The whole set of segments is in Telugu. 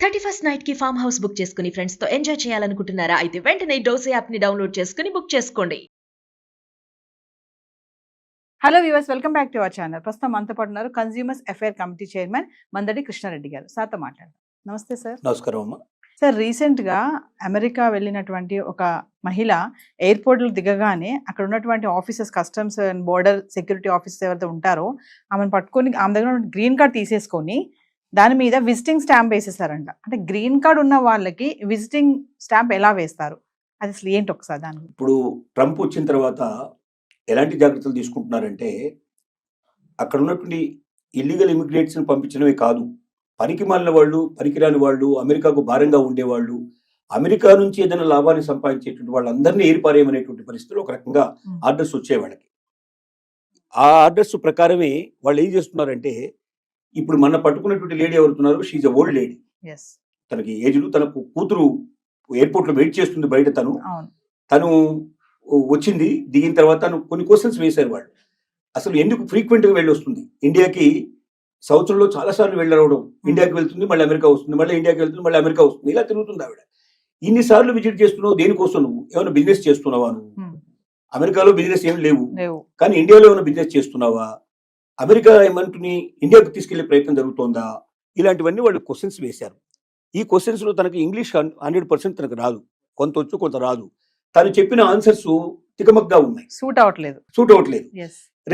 31st నైట్ కి ఫామ్ హౌస్ బుక్ చేసుకుని ఫ్రెండ్స్ తో ఎంజాయ్ చేయాలనుకుంటున్నారా? అయితే వెంటనే డోసే యాప్ ని డౌన్లోడ్ చేసుకుని బుక్ చేసుకోండి. Hello viewers, welcome back to our channel. ప్రస్తుతం మనతో పాటు ఉన్నారు consumers affair committee chairman Mandadi Krishnareddy గారు. సార్తో మాట్లాడదాం. నమస్తే సార్. నమస్కారం అమ్మా. సార్, రీసెంట్గా అమెరికా వెళ్ళినటువంటి ఒక మహిళ ఎయిర్పోర్ట్లో దిగగానే అక్కడ ఉన్నటువంటి officers, customs and border security officers ఎవరైతే ఉంటారో ఆమెను పట్టుకొని ఆమె దగ్గర గ్రీన్ కార్డ్ తీసేసుకొని దాని మీద విజిటింగ్ స్టాంప్ వేసేసారంట. అంటే గ్రీన్ కార్డ్ ఉన్న వాళ్ళకి విజిటింగ్ స్టాంప్ ఎలా వేస్తారు, అది అసలు ఏంటి ఒకసారి దాని గురించి? ఇప్పుడు ట్రంప్ వచ్చిన తర్వాత ఎలాంటి జాగ్రత్తలు తీసుకుంటున్నారంటే, అక్కడ ఉన్నటువంటి ఇల్లీగల్ ఇమిగ్రేట్స్ని పంపించడమే కాదు, పనికి మాలిన వాళ్ళు, పనికిరాని వాళ్ళు, అమెరికాకు భారంగా ఉండేవాళ్ళు, అమెరికా నుంచి ఏదైనా లాభాన్ని సంపాదించేటువంటి వాళ్ళందరినీ ఏరిపారేయమనేటువంటి పరిస్థితులు ఒక రకంగా ఆర్డర్స్ వచ్చాయి వాళ్ళకి. ఆ ఆర్డర్స్ ప్రకారమే వాళ్ళు ఏం చేస్తున్నారంటే, ఇప్పుడు మన పట్టుకున్నటువంటి లేడీ ఎవరుతున్నారు, షీజ్ అ ఓల్డ్ లేడీ. తనకి ఏజ్లు, తనకు కూతురు ఎయిర్పోర్ట్లో వెయిట్ చేస్తుంది బయట. తను వచ్చింది, దిగిన తర్వాత తను కొన్ని క్వశ్చన్స్ వేశారు వాళ్ళు. అసలు ఎందుకు ఫ్రీక్వెంట్గా వెళ్ళి వస్తుంది ఇండియాకి? సంవత్సరంలో చాలాసార్లు వెళ్ళవడం, ఇండియాకి వెళ్తుంది, మళ్ళీ అమెరికా వస్తుంది, మళ్ళీ ఇండియాకి వెళ్తుంది, మళ్ళీ అమెరికా వస్తుంది, ఇలా తిరుగుతుంది ఆవిడ. ఇన్నిసార్లు విజిట్ చేస్తున్నావు దేనికోసం? నువ్వు ఏమైనా బిజినెస్ చేస్తున్నావా? నువ్వు అమెరికాలో బిజినెస్ ఏమి లేవు, కానీ ఇండియాలో ఏమైనా బిజినెస్ చేస్తున్నావా? అమెరికా ఏమంటుని ఇండియాకు తీసుకెళ్లే ప్రయత్నం జరుగుతోందా? ఇలాంటివన్నీ వాళ్ళు క్వశ్చన్స్ వేశారు. ఈ క్వశ్చన్స్ లో తనకు ఇంగ్లీష్ 100% తనకు రాదు, కొంత వచ్చు కొంత రాదు. తను చెప్పిన ఆన్సర్స్ తికమక్గా ఉన్నాయి, సూట్ అవ్వట్లేదు.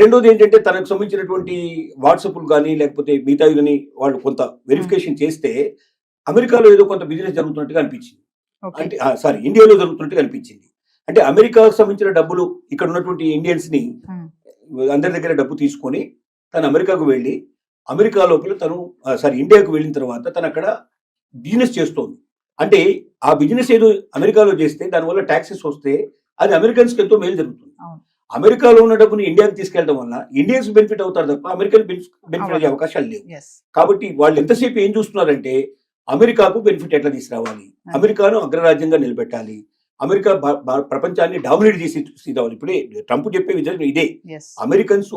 రెండోది ఏంటంటే, తనకు సంబంధించినటువంటి వాట్సాప్లు కానీ లేకపోతే మిగతా కానీ వాళ్ళు కొంత వెరిఫికేషన్ చేస్తే అమెరికాలో ఏదో కొంత బిజినెస్ జరుగుతున్నట్టుగా అనిపించింది. అంటే ఇండియాలో జరుగుతున్నట్టుగా అనిపించింది. అంటే అమెరికాకు సంబంధించిన డబ్బులు ఇక్కడ ఉన్నటువంటి ఇండియన్స్ ని అందరి దగ్గర డబ్బు తీసుకొని తను అమెరికాకు వెళ్ళి, అమెరికా లోపల ఇండియాకు వెళ్ళిన తర్వాత తను అక్కడ బిజినెస్ చేస్తోంది. అంటే ఆ బిజినెస్ ఏదో అమెరికాలో చేస్తే దానివల్ల ట్యాక్సెస్ వస్తే అది అమెరికన్స్కి ఎంతో మేలు జరుగుతుంది. అమెరికాలో ఉన్న డబ్బుని ఇండియాకి తీసుకెళ్లడం వల్ల ఇండియన్స్ బెనిఫిట్ అవుతారు తప్ప అమెరికన్ బెనిఫిట్ అయ్యే అవకాశాలు లేవు. కాబట్టి వాళ్ళు ఎంతసేపు ఏం చూస్తున్నారంటే, అమెరికాకు బెనిఫిట్ ఎట్లా తీసుకురావాలి, అమెరికాను అగ్రరాజ్యంగా నిలబెట్టాలి, అమెరికా ప్రపంచాన్ని డామినేట్ చేసి రావాలి. ఇప్పుడే ట్రంప్ చెప్పే విధానం ఇదే. అమెరికన్స్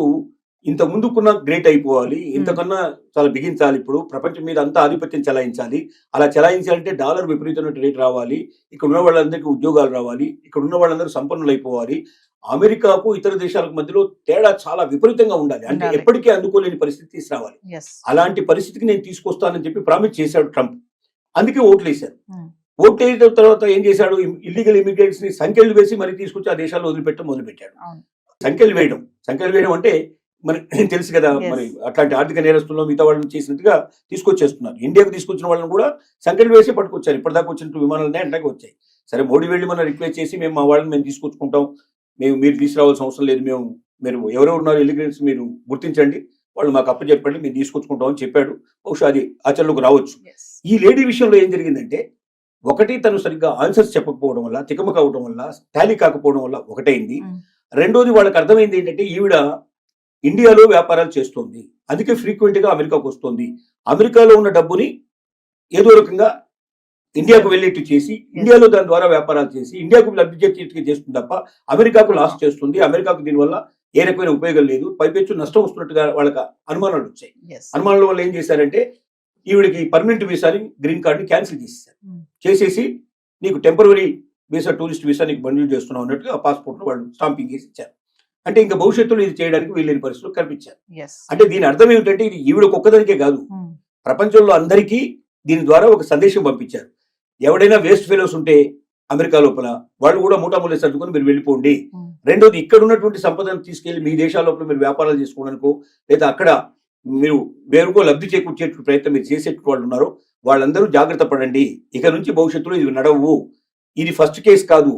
ఇంత ముందుకున్న గ్రేట్ అయిపోవాలి, ఇంతకన్నా చాలా బిగించాలి, ఇప్పుడు ప్రపంచం మీద అంతా ఆధిపత్యం చెలాయించాలి. అలా చెలాయించాలంటే డాలర్ విపరీతమైన రేట్ రావాలి, ఇక్కడ ఉన్న వాళ్ళందరికీ ఉద్యోగాలు రావాలి, ఇక్కడ ఉన్న వాళ్ళందరూ సంపన్నులు అయిపోవాలి. అమెరికాకు ఇతర దేశాలకు మధ్యలో తేడా చాలా విపరీతంగా ఉండాలి, అంటే ఎప్పటికీ అందుకోలేని పరిస్థితి తీసుకురావాలి. అలాంటి పరిస్థితికి నేను తీసుకొస్తానని చెప్పి ప్రామిస్ చేశాడు ట్రంప్. అందుకే ఓట్లు వేశారు. ఓట్లు వేసిన తర్వాత ఏం చేశాడు, ఇల్లీగల్ ఇమిగ్రెంట్స్ ని సంఖ్యలు వేసి మరి తీసుకొచ్చి ఆ దేశాల్లో వదిలిపెట్టడం మొదలుపెట్టాడు. సంఖ్యలు వేయడం అంటే మనకి తెలుసు కదా, మరి అట్లాంటి ఆర్థిక నేరస్తుల్లో మిగతా వాళ్ళని చేసినట్టుగా తీసుకొచ్చేస్తున్నారు. ఇండియాకు తీసుకొచ్చిన వాళ్ళని కూడా సంఖ్యలు వేసి పట్టుకొచ్చారు. ఇప్పటిదాకా వచ్చినట్టు విమానాలనే అంటే వచ్చాయి. సరే, మోడీ వెళ్ళి మనం రిక్వెస్ట్ చేసి మా వాళ్ళని మేము తీసుకొచ్చుకుంటాం, మీరు తీసుకురావాల్సిన అవసరం లేదు, మీరు ఎవరెవరు ఉన్నారు ఇల్లీగల్స్ మీరు గుర్తించండి, వాళ్ళు మాకు అప్పచెప్పండి, మేము తీసుకొచ్చుకుంటాం అని చెప్పాడు. బహుశా అది ఆచరణలోకి రావచ్చు. ఈ లేడీ విషయంలో ఏం జరిగిందంటే, ఒకటి తను సరిగ్గా ఆన్సర్స్ చెప్పకపోవడం వల్ల, తికమక అవడం వల్ల, టాలీ కాకపోవడం వల్ల ఒకటైంది. రెండోది వాళ్ళకి అర్థమైంది ఏంటంటే, ఈవిడ ఇండియాలో వ్యాపారాలు చేస్తోంది, అందుకే ఫ్రీక్వెంట్ గా అమెరికాకు వస్తుంది. అమెరికాలో ఉన్న డబ్బుని ఏదో రకంగా ఇండియాకు వెళ్ళేట్టు చేసి, ఇండియాలో దాని ద్వారా వ్యాపారాలు చేసి ఇండియాకు లబ్ధి చేస్తుంది తప్ప అమెరికాకు లాస్ చేస్తుంది. అమెరికాకు దీనివల్ల ఏ రకమైన ఉపయోగం లేదు, పైపెచ్చు నష్టం వస్తున్నట్టుగా వాళ్ళకి అనుమానాలు వచ్చాయి. అనుమానాల వల్ల ఏం చేశారంటే, ఈవిడికి పర్మనెంట్ వీసాని, గ్రీన్ కార్డుని క్యాన్సిల్ చేసేసి నీకు టెంపరరీ వీసా, టూరిస్ట్ వీసా నీకు బండిల్ చేస్తున్నావు అన్నట్టుగా ఆ పాస్పోర్ట్ వాళ్ళు స్టాంపింగ్ చేసి ఇచ్చారు. అంటే ఇంకా భవిష్యత్తులో ఇది చేయడానికి వీళ్ళని పరిస్థితులు కనిపించారు. అంటే దీని అర్థం ఏమిటంటే, ఇది ఈవిడకు ఒక్కదానికే కాదు, ప్రపంచంలో అందరికీ దీని ద్వారా ఒక సందేశం పంపించారు. ఎవడైనా వేస్ట్ ఫెలోస్ ఉంటే అమెరికా లోపల వాళ్ళు కూడా మూటామూలి సర్దుకొని మీరు వెళ్ళిపోండి. రెండోది, ఇక్కడ ఉన్నటువంటి సంపదను తీసుకెళ్లి మీ దేశాల లోపల మీరు వ్యాపారాలు చేసుకోవడానికో లేదా అక్కడ మీరు వేరుకో లబ్ధి చేకూర్చే ప్రయత్నం మీరు చేసేటువంటి వాళ్ళు ఉన్నారో వాళ్ళందరూ జాగ్రత్త పడండి. ఇక నుంచి భవిష్యత్తులో ఇది నడవు. ఇది ఫస్ట్ కేసు కాదు,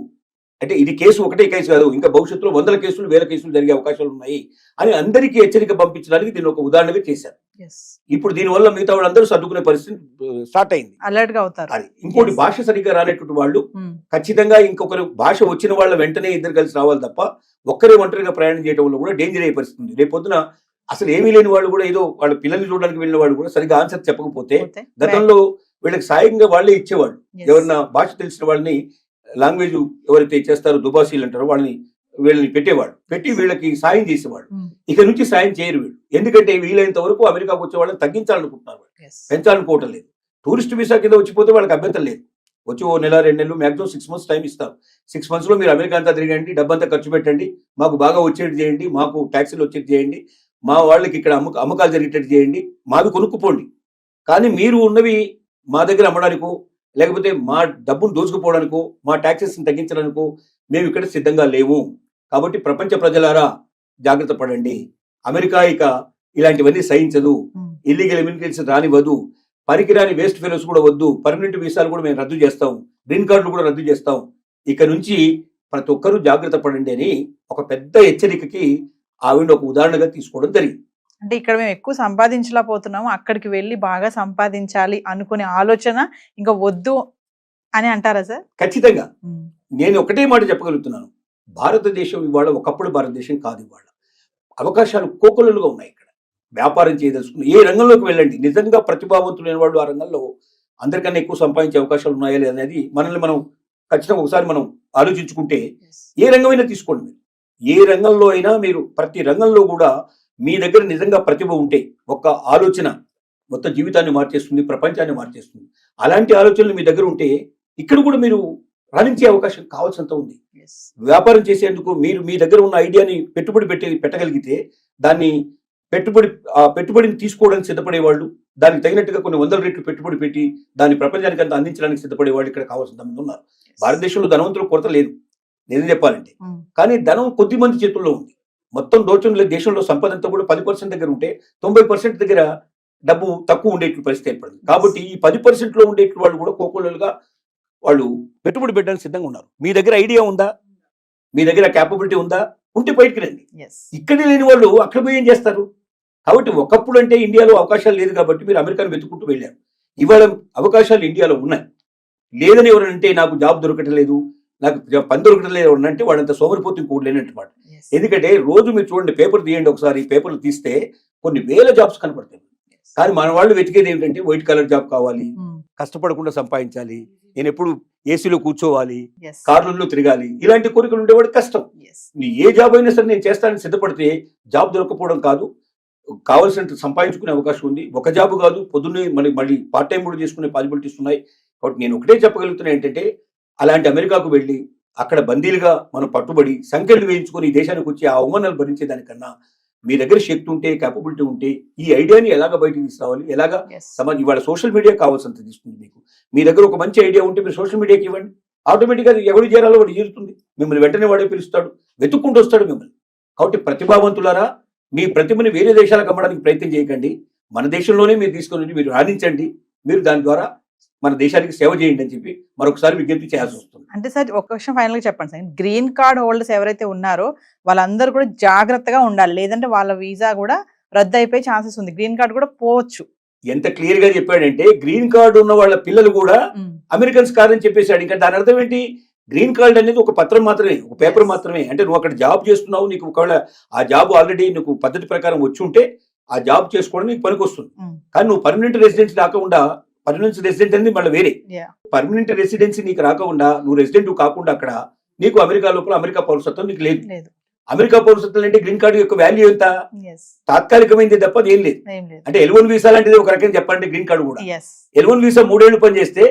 అంటే ఇది కేసు ఒకటే కేసు కాదు, ఇంకా భవిష్యత్తులో 100 కేసులు 1000 కేసులు జరిగే అవకాశాలు ఉన్నాయి అని అందరికీ హెచ్చరిక పంపించడానికి దీన్ని ఒక ఉదాహరణగా చేశారు. ఇప్పుడు దీనివల్ల మిగతా వాళ్ళందరూ సర్దుకునే పరిస్థితి స్టార్ట్ అయింది, అలర్ట్ గా అవుతారు. అది ఇంకోటి, భాష సరిగ్గా రానటువంటి వాళ్ళు ఖచ్చితంగా ఇంకొకరు భాష వచ్చిన వాళ్ళ వెంటనే ఇద్దరు కలిసి రావాలి తప్ప ఒక్కరే ఒంటరిగా ప్రయాణం చేయడం వల్ల కూడా డేంజర్ అయ్యే పరిస్థితి ఉంది. రేపొద్దున అసలు ఏమీ లేని వాళ్ళు కూడా, ఏదో వాళ్ళ పిల్లల్ని చూడడానికి వెళ్ళిన వాళ్ళు కూడా సరిగ్గా ఆన్సర్ చెప్పకపోతే, గతంలో వీళ్ళకి సాయంగా వాళ్ళే ఇచ్చేవాళ్ళు. ఎవరన్నా భాష తెలిసిన వాళ్ళని, లాంగ్వేజ్ ఎవరైతే చేస్తారో దుబాసీలు అంటారో వీళ్ళని పెట్టి వీళ్ళకి సాయం చేసేవాళ్ళు. ఇక నుంచి సాయం చేయరు వీళ్ళు, ఎందుకంటే వీలైనంత వరకు అమెరికాకు వచ్చే వాళ్ళని తగ్గించాలనుకుంటున్నారు, పెంచాలనుకోవటం లేదు. టూరిస్ట్ వీసా కింద వచ్చిపోతే వాళ్ళకి అభ్యంతరం లేదు. వచ్చి ఓ నెల 2 నెలలు మ్యాక్సిమం 6 months టైం ఇస్తారు. 6 monthsలో మీరు అమెరికా అంతా తిరగండి, డబ్బంతా ఖర్చు పెట్టండి, మాకు బాగా వచ్చేది చేయండి, మాకు ట్యాక్సీలు వచ్చేది చేయండి, మా వాళ్ళకి ఇక్కడ అమ్మకాలు జరిగేటట్టు చేయండి, మావి కొనుక్కుపోండి. కానీ మీరు ఉన్నవి మా దగ్గర అమ్మడానికో లేకపోతే మా డబ్బును దోచుకుపోవడానికో మా ట్యాక్సెస్ని తగ్గించడానికో మేము ఇక్కడ సిద్ధంగా లేవు. కాబట్టి ప్రపంచ ప్రజలారా జాగ్రత్త పడండి. అమెరికా ఇక ఇలాంటివన్నీ సహించదు, ఇల్లీగల్ ఇమిగ్రెంట్స్ రానివ్వదు, పనికిరాని వేస్ట్ ఫెలోస్ కూడా వద్దు, పర్మనెంట్ వీసాలు కూడా మేము రద్దు చేస్తాం, గ్రీన్ కార్డులు కూడా రద్దు చేస్తాం. ఇక నుంచి ప్రతి ఒక్కరూ జాగ్రత్త పడండి అని ఒక పెద్ద హెచ్చరికకి ఆవిడ ఒక ఉదాహరణగా తీసుకోవడం జరిగింది. అంటే ఇక్కడ మేము ఎక్కువ సంపాదించలేకపోతున్నాము, అక్కడికి వెళ్ళి బాగా సంపాదించాలి అనుకునే ఆలోచన ఇంకా వద్దు అని అంటారా సార్? ఖచ్చితంగా. నేను ఒకటే మాట చెప్పగలుగుతున్నాను, భారతదేశం ఇవాళ ఒకప్పుడు భారతదేశం కాదు. ఇవాళ అవకాశాలు కోకొల్లలుగా ఉన్నాయి. ఇక్కడ వ్యాపారం చేయదలుచుకుని ఏ రంగంలోకి వెళ్ళండి, నిజంగా ప్రతిభావంతులైన వాళ్ళు ఆ రంగంలో అందరికన్నా ఎక్కువ సంపాదించే అవకాశాలు ఉన్నాయా లేదనేది మనల్ని మనం ఖచ్చితంగా ఒకసారి మనం ఆలోచించుకుంటే ఏ రంగమైనా తీసుకోండి. మీరు ఏ రంగంలో అయినా మీరు ప్రతి రంగంలో కూడా మీ దగ్గర నిజంగా ప్రతిభ ఉంటే ఒక్క ఆలోచన మొత్తం జీవితాన్ని మార్చేస్తుంది, ప్రపంచాన్ని మార్చేస్తుంది. అలాంటి ఆలోచనలు మీ దగ్గర ఉంటే ఇక్కడ కూడా మీరు రాణించే అవకాశం కావాల్సినంత ఉంది. వ్యాపారం చేసేందుకు మీ దగ్గర ఉన్న ఐడియాని పెట్టుబడి పెట్టగలిగితే దాన్ని పెట్టుబడిని తీసుకోవడానికి సిద్ధపడే వాళ్ళు, దానికి తగినట్టుగా కొన్ని 100 రెట్లు పెట్టుబడి పెట్టి దాన్ని ప్రపంచానికి అంతా అందించడానికి సిద్ధపడే వాళ్ళు ఇక్కడ కావాల్సిన మంది ఉన్నారు. భారతదేశంలో ధనవంతుల కొరత లేదు నిజం చెప్పాలంటే, కానీ ధనం కొద్ది మంది చేతుల్లో ఉంది. మొత్తం దేశంలో సంపద అంతా కూడా 10% దగ్గర ఉంటే 90% దగ్గర డబ్బు తక్కువ ఉండేట్లు పరిస్థితి ఏర్పడింది. కాబట్టి ఈ 10%లో ఉండేట్లు వాళ్ళు కూడా కోకొల్లలుగా వాళ్ళు పెట్టుబడి పెట్టడానికి సిద్ధంగా ఉన్నారు. మీ దగ్గర ఐడియా ఉందా, మీ దగ్గర క్యాపబిలిటీ ఉందా, ఉంటే బయటికి రండి. ఇక్కడే లేని వాళ్ళు అక్కడ పోయి ఏం చేస్తారు? కాబట్టి ఒకప్పుడు అంటే ఇండియాలో అవకాశాలు లేదు కాబట్టి మీరు అమెరికాను వెతుక్కుంటూ వెళ్ళారు. ఇవాళ అవకాశాలు ఇండియాలో ఉన్నాయి. లేదని ఎవరంటే నాకు జాబ్ దొరకటం లేదు, నాకు పని దొరకటం లేదు అంటే వాడంత సోమరిపోతు ఇంకోటి లేనట్టు మాట. ఎందుకంటే రోజు మీరు చూడండి, పేపర్ తీయండి ఒకసారి, పేపర్లు తీస్తే కొన్ని వేల జాబ్స్ కనపడతాయి. కానీ మన వాళ్ళు వెతికేది ఏమిటంటే వైట్ కలర్ జాబ్ కావాలి, కష్టపడకుండా సంపాదించాలి, నేను ఎప్పుడు ఏసీలో కూర్చోవాలి, కార్లలో తిరగాలి, ఇలాంటి కోరికలు ఉండేవాడు కష్టం. ఏ జాబ్ అయినా సరే నేను చేస్తానని సిద్ధపడితే జాబ్ దొరకపోవడం కాదు, కావాల్సినంత సంపాదించుకునే అవకాశం ఉంది. ఒక జాబ్ కాదు, పొద్దున్నే మళ్ళీ పార్ట్ టైం కూడా చేసుకునే పాసిబిలిటీస్ ఉన్నాయి. కాబట్టి నేను ఒకటే చెప్పగలుగుతున్నా ఏంటంటే, అలాంటి అమెరికాకు వెళ్ళి అక్కడ బందీలుగా మనం పట్టుబడి సంఖ్యలు వేయించుకొని ఈ దేశానికి వచ్చి ఆ అవమానాలు భరించేదానికన్నా మీ దగ్గర శక్తి ఉంటే, క్యాపబిలిటీ ఉంటే ఈ ఐడియాని ఎలాగ బయటకు తీసుకురావాలి, ఎలాగా సమాజం ఇవాళ సోషల్ మీడియా కావాల్సినంత తీసుకుంది. మీకు మీ దగ్గర ఒక మంచి ఐడియా ఉంటే మీరు సోషల్ మీడియాకి ఇవ్వండి, ఆటోమేటిక్గా ఎవరు చేరాలో వాడు చేరుతుంది, మిమ్మల్ని వెంటనే వాడే పిలుస్తాడు, వెతుక్కుంటూ వస్తాడు మిమ్మల్ని. కాబట్టి ప్రతిభావంతులారా, మీ ప్రతిభని వేరే దేశాలకు అమ్మడానికి ప్రయత్నం చేయకండి, మన దేశంలోనే మీరు తీసుకొని మీరు రాణించండి, మీరు దాని ద్వారా మన దేశానికి సేవ చేయండి అని చెప్పి మరొకసారి విజ్ఞప్తి చేయాల్సి వస్తుంది. అంటే సార్ ఒక విషయం ఫైనల్ గా చెప్పండి సార్, గ్రీన్ కార్డ్ హోల్డర్స్ ఎవరైతే ఉన్నారో వాళ్ళందరూ కూడా జాగ్రత్తగా ఉండాలి, లేదంటే వాళ్ళ వీసా కూడా రద్దు అయిపోయే ఛాన్సెస్ ఉంది, గ్రీన్ కార్డ్ కూడా పోవచ్చు. ఎంత క్లియర్ గా చెప్పాడంటే, గ్రీన్ కార్డు ఉన్న వాళ్ళ పిల్లలు కూడా అమెరికన్స్ కాదని చెప్పేశాడు. ఇంకా దాని అర్థం ఏంటి? గ్రీన్ కార్డ్ అనేది ఒక పత్రం మాత్రమే, ఒక పేపర్ మాత్రమే. అంటే నువ్వు అక్కడ జాబ్ చేస్తున్నావు, నీకు ఒకవేళ ఆ జాబ్ ఆల్రెడీ నీకు పద్ధతి ప్రకారం వచ్చి ఉంటే ఆ జాబ్ చేసుకోవడం నీకు పనికి వస్తుంది. కానీ నువ్వు పర్మనెంట్ రెసిడెన్సీ రాకుండా, పర్మనెంట్ రెసిడెంట్ అనేది మళ్ళీ వేరే, పర్మనెంట్ రెసిడెన్సీ నీకు రాకుండా, నువ్వు రెసిడెంట్ కాకుండా అక్కడ నీకు అమెరికా లోపల అమెరికా పౌరసత్వం నీకు లేదు. అమెరికా పౌరసత్వం అంటే గ్రీన్ కార్డు యొక్క వాల్యూ ఎంత? తాత్కాలికమైంది తప్ప ఏం లేదు. అంటే L1 వీసా లాంటిది ఒక రకంగా చెప్పాలంటే గ్రీన్ కార్డు కూడా. L1 వీసా 3 ఏళ్ళు పనిచేస్తే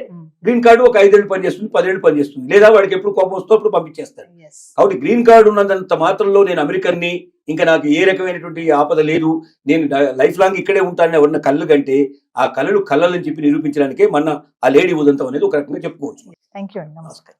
గ్రీన్ కార్డు ఒక 5 ఏళ్ళు పనిచేస్తుంది, 10 ఏళ్ళు పనిచేస్తుంది, లేదా వాడికి ఎప్పుడు కోపం వస్తే అప్పుడు పంపించేస్తాడు. కాబట్టి గ్రీన్ కార్డు ఉన్నంత మాత్రంలో నేను అమెరికన్ని, ఇంకా నాకు ఏ రకమైనటువంటి ఆపద లేదు, నేను లైఫ్ లాంగ్ ఇక్కడే ఉంటానని ఎవరన్నా కళ్ళు కంటే ఆ కళలు కళ్ళని చెప్పి నిరూపించడానికే మన ఆ లేడీ ఉదంతం అనేది ఒక రకంగా చెప్పుకోవచ్చు. థ్యాంక్ యూ అండి, నమస్కారం.